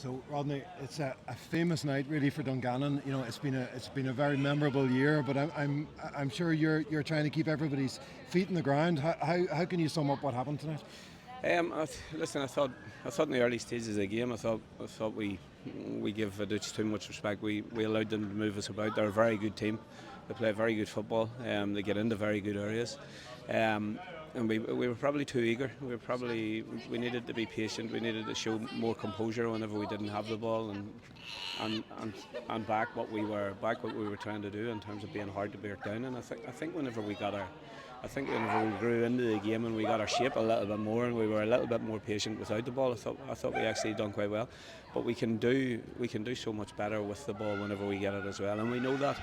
So Rodney, it's a famous night really for Dungannon. You know, it's been a very memorable year, but I'm sure you're trying to keep everybody's feet in the ground. How can you sum up what happened tonight? Listen, I thought in the early stages of the game, I thought we gave Vaduz too much respect. We allowed them to move us about. They're a very good team. They play very good football. They get into very good areas. And we were probably too eager. We needed to be patient. We needed to show more composure whenever we didn't have the ball and back what we were trying to do in terms of being hard to bear down. And I think whenever we grew into the game and we got our shape a little bit more and we were a little bit more patient without the ball, I thought we actually done quite well. But we can do so much better with the ball whenever we get it as well, and we know that.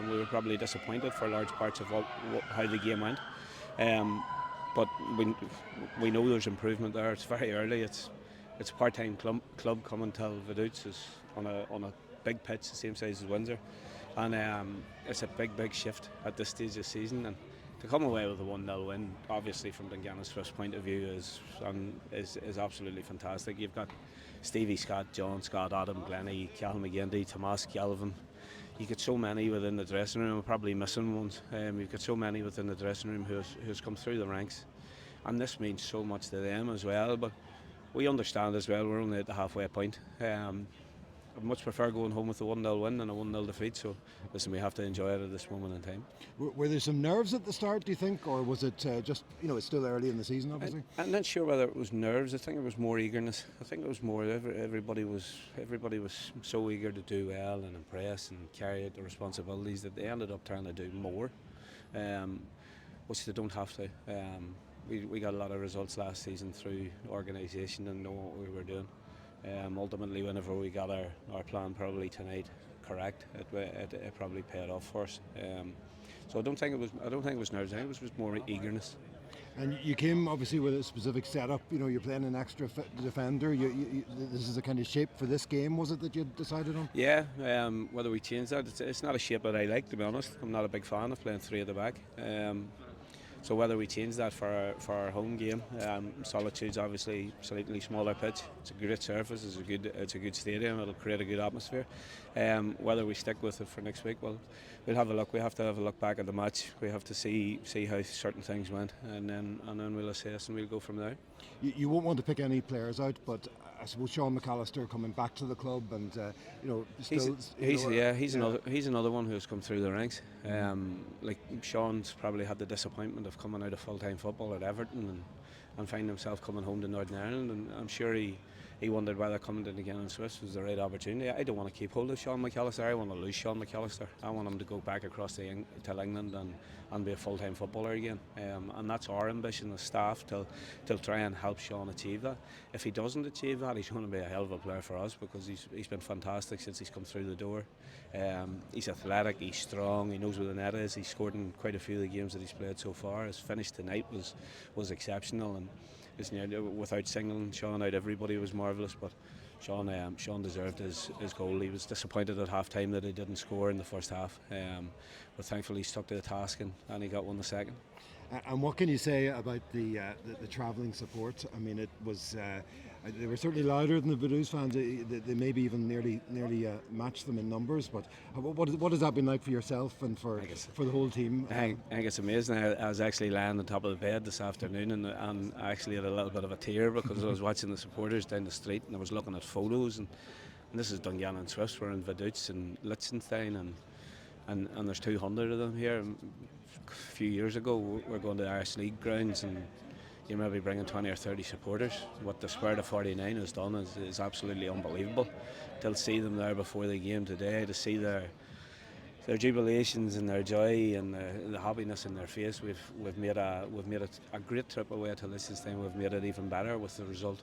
We were probably disappointed for large parts of how the game went. But we know there's improvement there. It's very early. It's a part-time club coming to Vaduz is on a big pitch the same size as Windsor, and it's a big shift at this stage of the season. And to come away with a 1-0 win, obviously from Dungannon Swifts' point of view, is absolutely fantastic. You've got Stevie Scott, John Scott, Adam Glennie, Cal McGinty, Tomas Galvin. You've got so many within the dressing room. We're probably missing ones. You've got so many within the dressing room who's come through the ranks, and this means so much to them as well. But we understand as well, we're only at the halfway point. I'd much prefer going home with a 1-0 win than a 1-0 defeat. So listen, we have to enjoy it at this moment in time. Were there some nerves at the start, do you think, or was it just, it's still early in the season, obviously? I'm not sure whether it was nerves. I think it was more eagerness. I think it was more everybody was so eager to do well and impress and carry out the responsibilities that they ended up trying to do more, which they don't have to. We got a lot of results last season through organisation and knowing what we were doing. Ultimately, whenever we got our plan probably tonight correct, it probably paid off for us. So I don't think it was nerves. I think it was more eagerness. And you came obviously with a specific setup. You're playing an extra defender. This is the kind of shape for this game, was it, that you decided on? Yeah. Whether we change that, it's not a shape that I like, to be honest. I'm not a big fan of playing three at the back. So whether we change that for our home game, Solitude's obviously slightly smaller pitch. It's a great surface. It's a good stadium. It'll create a good atmosphere. Whether we stick with it for next week, well, we'll have a look. We have to have a look back at the match. We have to see how certain things went, and then we'll assess and we'll go from there. You won't want to pick any players out, but I suppose Sean McAllister coming back to the club, and he's another one who's come through the ranks. Like Sean's probably had the disappointment of coming out of full-time football at Everton and finding himself coming home to Northern Ireland, and I'm sure he wondered whether coming to Dungannon Swifts was the right opportunity. I don't want to keep hold of Sean McAllister. I want to lose Sean McAllister. I want him to go back across to England and be a full-time footballer again, and that's our ambition as staff, to try and help Sean achieve that. If he doesn't achieve that, he's going to be a hell of a player for us, because he's been fantastic since he's come through the door. He's athletic, he's strong, he knows where the net is. He's scored in quite a few of the games that he's played so far. His finish tonight was exceptional, and without singling Sean out, everybody was marvellous. But Sean deserved his goal. He was disappointed at half time that he didn't score in the first half, but thankfully he stuck to the task and he got one the second. And what can you say about the travelling support? I mean, it was they were certainly louder than the Vaduz fans. They maybe even nearly matched them in numbers. But what has that been like for yourself and for the whole team? I think it's amazing. I was actually lying on top of the bed this afternoon, and I actually had a little bit of a tear because I was watching the supporters down the street, and I was looking at photos. And this is Dungannon Swifts. We're in Vaduz and Liechtenstein, and there's 200 of them here. A few years ago, we're going to the Irish League grounds, and you're maybe bringing 20 or 30 supporters. What the Spirit of 49 has done is absolutely unbelievable. To see them there before the game today, to see their jubilations and their joy and the happiness in their face. We've made a great trip away to Liechtenstein. We've made it even better with the result,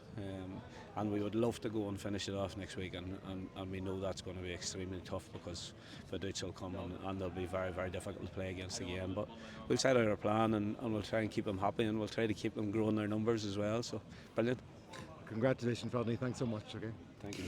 and we would love to go and finish it off next week. And we know that's going to be extremely tough, because Vaduz will come and they'll be very, very difficult to play against again. But we'll set out our plan and we'll try and keep them happy, and we'll try to keep them growing their numbers as well. So brilliant. Congratulations, Rodney. Thanks so much. Okay. Thank you.